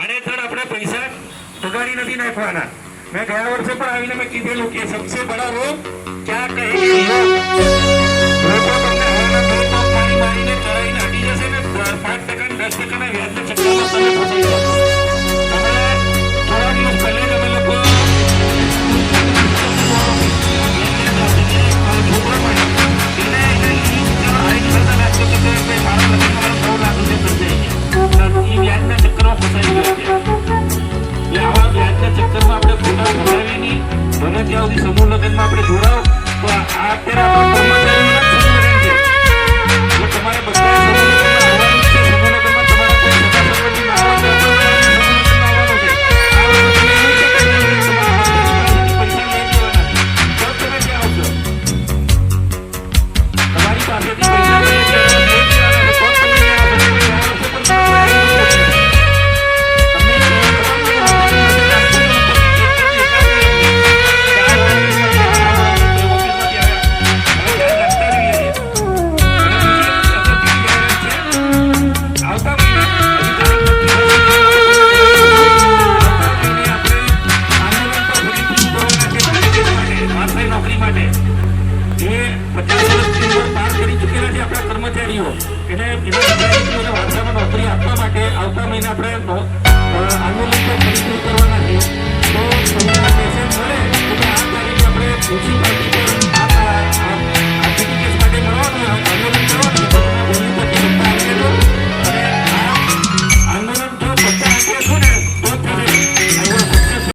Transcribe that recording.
આડેધડ આપણે પૈસા બગાડી નથી નાખવાના. મેં ગયા વર્ષે પણ આવીને મેં કીધેલું કે સબસે બડા રોગ ક્યાં કહે લોકો તમને હવાના બે પગ મારીને ચડાવીને હટી જશે ને 5% ને 10% વ્યાજના ચક્કરમાં તમે ફસાઈ જશો. થોડા દિવસ પહેલે તમે લોકો સમૂહ લગ્નમાં આપણે જોડાવ તો આ અત્યારે તમારે બધા નોકરી આપવા માટે આવતા મહિને આપણે આંદોલન પર ફરીથી કરવાના છે. તો તમને મેસેજ મળે તો આ તારીખે આપણે